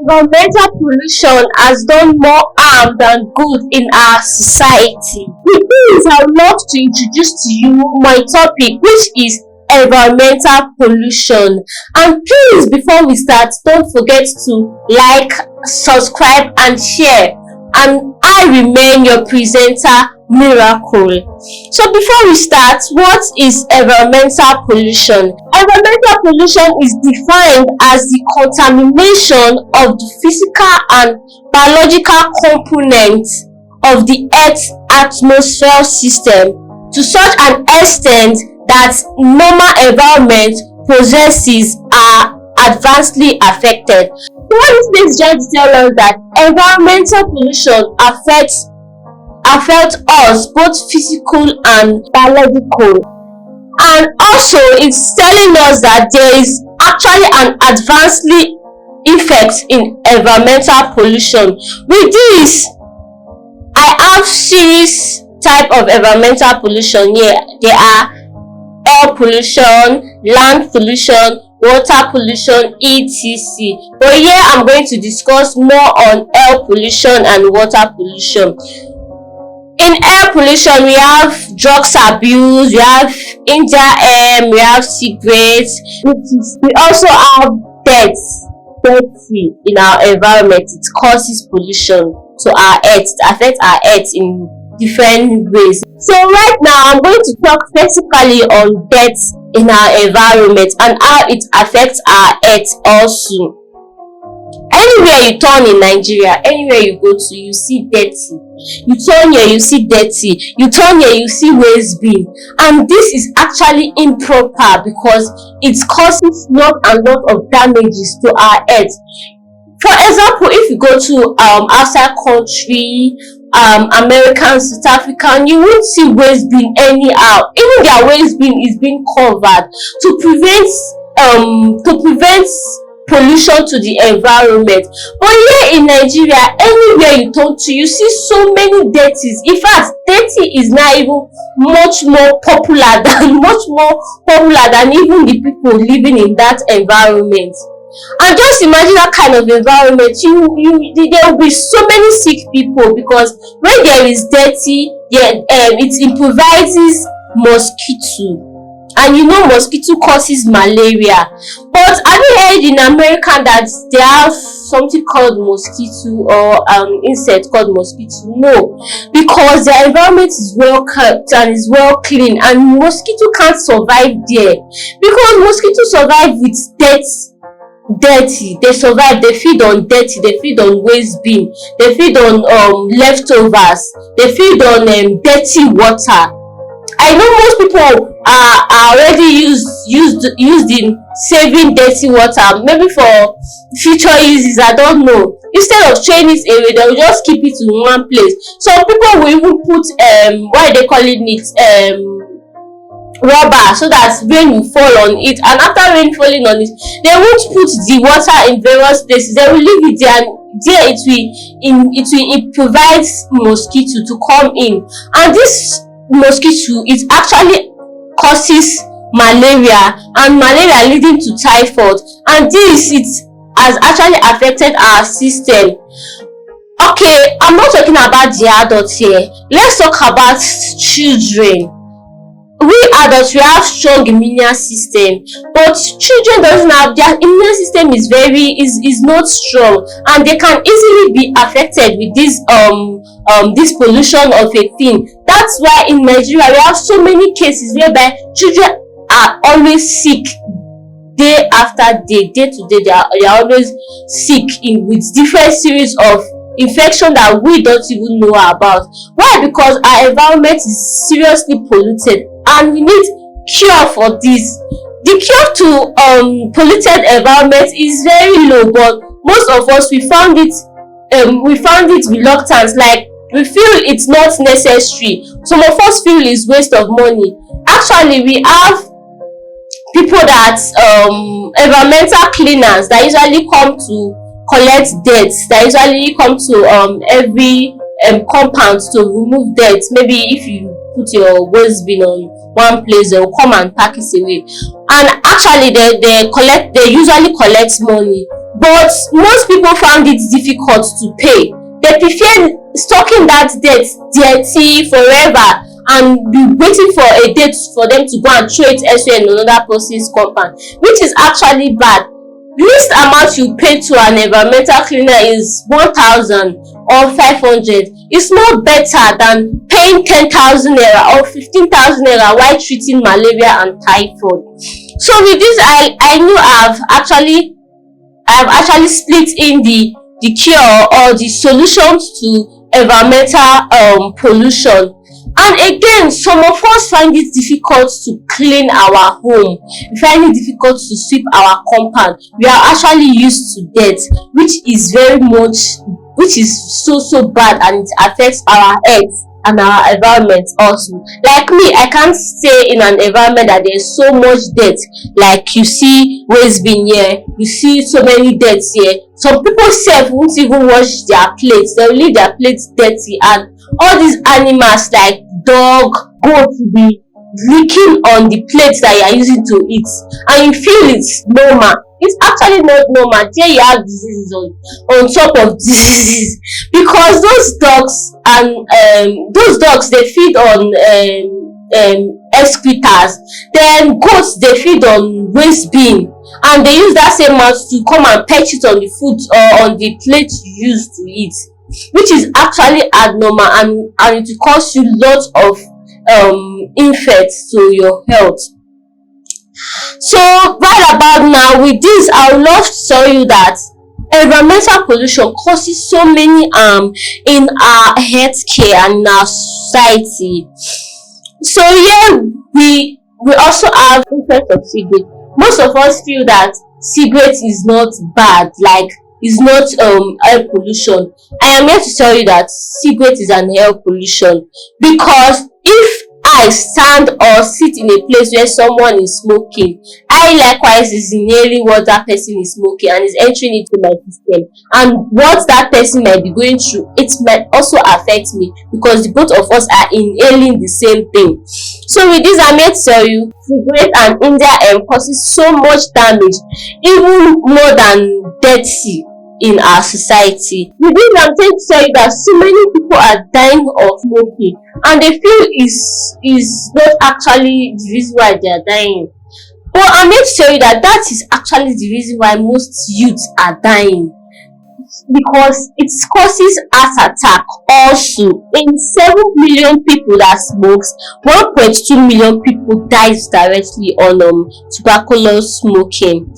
Environmental pollution has done more harm than good in our society. With this, I would love to introduce to you my topic, which is environmental pollution. And please, before we start, don't forget to like, subscribe, and share. And I remain your presenter, Miracle. So before we start, what is environmental pollution? Environmental pollution is defined as the contamination of the physical and biological components of the Earth's atmosphere system to such an extent that normal environment processes are adversely affected. So what this means just tell us that environmental pollution affects us, both physical and biological. And also it's telling us that there is actually an adversely effect in environmental pollution. With this, I have series type of environmental pollution here. There are air pollution, land pollution, water pollution, etc. But here I'm going to discuss more on air pollution and water pollution. In air pollution, we have drugs abuse, we have India air, we have cigarettes. We also have dirty in our environment. It causes pollution to our earth, it affects our earth in different ways. So right now, I'm going to talk specifically on dirt in our environment and how it affects our earth also. Anywhere you turn in Nigeria, anywhere you go to, you see dirty. You turn here, you see dirty. You turn here, you see waste bin. And this is actually improper because it causes lot and lot of damages to our earth. For example, if you go to outside country, American, South African, you won't see waste bin anyhow. Even their waste bin is being covered to prevent pollution to the environment. But here in Nigeria, anywhere you turn to, you see so many dirties. In fact, dirty is now even much more popular than even the people living in that environment. And just imagine that kind of environment. There will be so many sick people because when there is dirty, it improvises mosquito. And you know mosquito causes malaria. But have you heard in America that they have something called mosquito or insect called mosquito? No, because the environment is well kept and is well clean, and mosquito can't survive there because mosquitoes survive with dirty. They survive, they feed on dirty, they feed on waste bin, they feed on leftovers, they feed on dirty water. I know most people are already used in saving dirty water, maybe for future uses, I don't know. Instead of throwing it away, they will just keep it in one place. Some people will even put why they calling it rubber, so that rain will fall on it, and after rain falling on it, they won't put the water in various places. They will leave it there, and there it provides mosquito to come in, and this mosquito, it actually causes malaria, and malaria leading to typhoid, and this it has actually affected our system. Okay, I'm not talking about the adults here. Let's talk about children. We adults, we have strong immune system, but children doesn't have. Their immune system is not strong, and they can easily be affected with this pollution of a thing. That's why in Nigeria we have so many cases whereby children are always sick day after day to day. They are always sick with different series of infection that we don't even know about. Why? Because our environment is seriously polluted, and we need cure for this. The cure to polluted environment is very low, but most of us we found it reluctant. Like, we feel it's not necessary. Some of us feel it's waste of money. Actually, we have people that environmental cleaners that usually come to collect dirt, that usually come to every compound to remove dirt. Maybe if you put your waste bin on one place, they will come and pack it away. And actually they usually collect money, but most people found it difficult to pay. They prefer stocking that debt dirty forever and be waiting for a date for them to go and throw it elsewhere in another person's compound, which is actually bad. Least amount you pay to an environmental cleaner is 1,000 or 500. It's more better than paying 10,000 naira or 15,000 naira while treating malaria and typhoid. So with this, I knew I've actually split in the cure or the solutions to environmental pollution. And again, some of us find it difficult to clean our home. We find it difficult to sweep our compound. We are actually used to dirt, which is so bad, and it affects our health and our environment also. Like me, I can't stay in an environment that there's so much dirt. Like you see waste bin here, you see so many dirt here. Some people self won't even wash their plates, they'll leave their plates dirty, and all these animals like dog, goat will be licking on the plates that you are using to eat, and you feel it's normal. It's actually not normal. There you have diseases on top of diseases, because those dogs they feed on excretors. Then goats they feed on waste bin, and they use that same mouth to come and perch it on the food or on the plate you use to eat, which is actually abnormal, and it will cause you lots of infects to your health. So right about now, with this, I would love to tell you that environmental pollution causes so many in our healthcare and in our society. So here we also have effect of cigarette. Most of us feel that cigarette is not bad, like is not air pollution. I am here to tell you that cigarette is an air pollution, because if I stand or sit in a place where someone is smoking, I likewise is inhaling what that person is smoking and is entering into my system, and what that person might be going through, it might also affect me, because the both of us are inhaling the same thing. So with this, I'm here to tell you cigarette and India causes so much damage, even more than dirty in our society. With this, I'm trying to tell you that so many people are dying of smoking, and they feel is not actually the reason why they are dying. But I'm here to tell you that that is actually the reason why most youths are dying, because it causes heart attack also. In 7 million people that smokes, 1.2 million people dies directly on tuberculous smoking.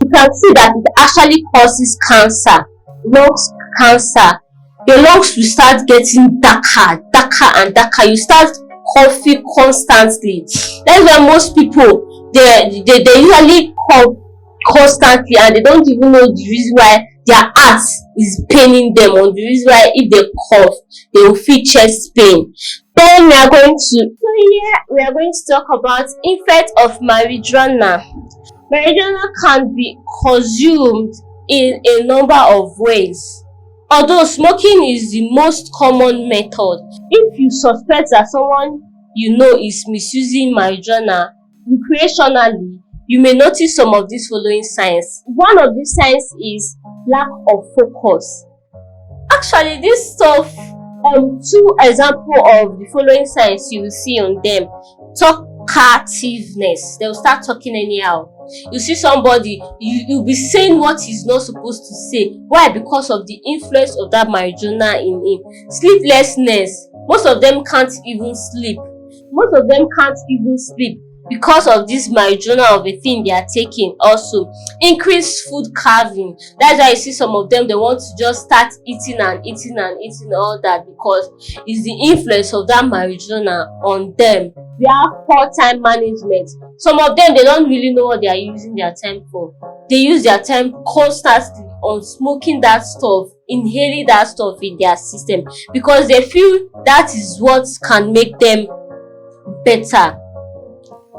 You can see that it actually causes cancer, lungs cancer. Your lungs will start getting darker and darker. You start coughing constantly. That's why most people they usually cough constantly, and they don't even know the reason why their heart is paining them, or the reason why if they cough they will feel chest pain. Then we are going to talk about effect of marijuana. Marijuana can be consumed in a number of ways. Although smoking is the most common method, if you suspect that someone you know is misusing marijuana recreationally, you may notice some of these following signs. One of these signs is lack of focus. Actually, this stuff, two examples of the following signs you will see on them. Talkativeness. They will start talking anyhow. You see somebody, you'll be saying what he's not supposed to say. Why? Because of the influence of that marijuana in him. Sleeplessness. Most of them can't even sleep. Because of this marijuana of a thing they are taking. Also, increased food craving. That's why you see some of them, they want to just start eating and all that, because it's the influence of that marijuana on them. We have poor time management. Some of them, they don't really know what they are using their time for. They use their time constantly on smoking that stuff, inhaling that stuff in their system, because they feel that is what can make them better.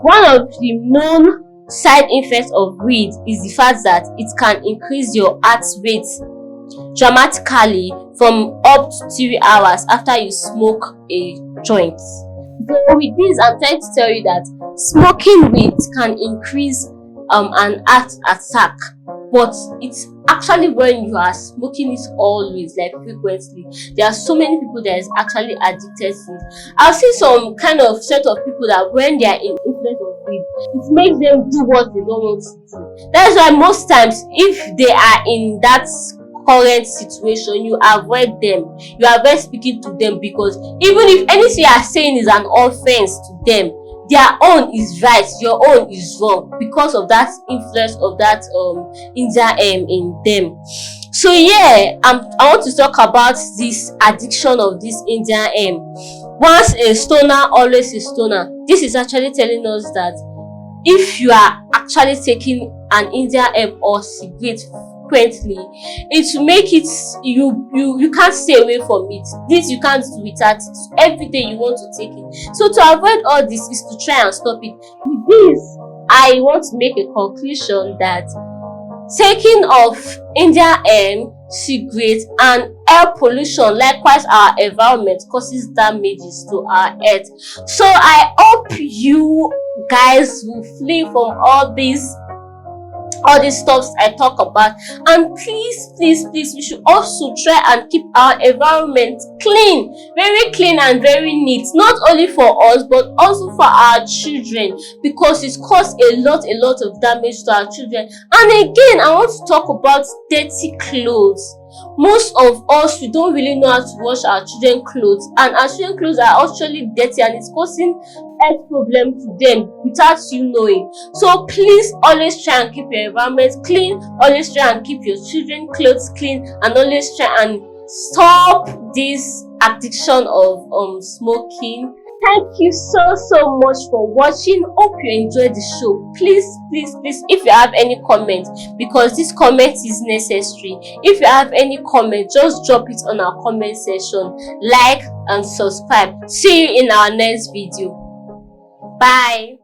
One of the known side effects of weed is the fact that it can increase your heart rate dramatically from up to 3 hours after you smoke a joint. So with this, I'm trying to tell you that smoking weed can increase an heart attack, but it actually when you are smoking it always, like frequently, there are so many people that is actually addicted to it. I've seen some kind of set of people that when they are in influence of weed, it makes them do what they don't want to do. That's why most times if they are in that current situation, you avoid them, you avoid speaking to them, because even if anything you are saying is an offense to them, their own is right, your own is wrong, because of that influence of that India in them. So yeah, I want to talk about this addiction of this Indian once a stoner always a stoner. This is actually telling us that if you are actually taking an Indian or cigarette frequently, it will make it, you can't stay away from it. This you can't do without it. Every day you want to take it. So to avoid all this is to try and stop it. With this, I want to make a conclusion that taking of Indian cigarette and air pollution, likewise our environment, causes damages to our earth. So I hope you guys will flee from all these stuffs I talk about, and please we should also try and keep our environment clean, very clean and very neat, not only for us but also for our children, because it causes a lot of damage to our children. And again, I want to talk about dirty clothes. Most of us, we don't really know how to wash our children clothes, and our children clothes are actually dirty and it's causing health problem to them without you knowing. So please always try and keep your environment clean, always try and keep your children clothes clean, and always try and stop this addiction of smoking. Thank you so much for watching. Hope you enjoyed the show. Please if you have any comment, because this comment is necessary, if you have any comment, just drop it on our comment section, like and subscribe. See you in our next video. Bye.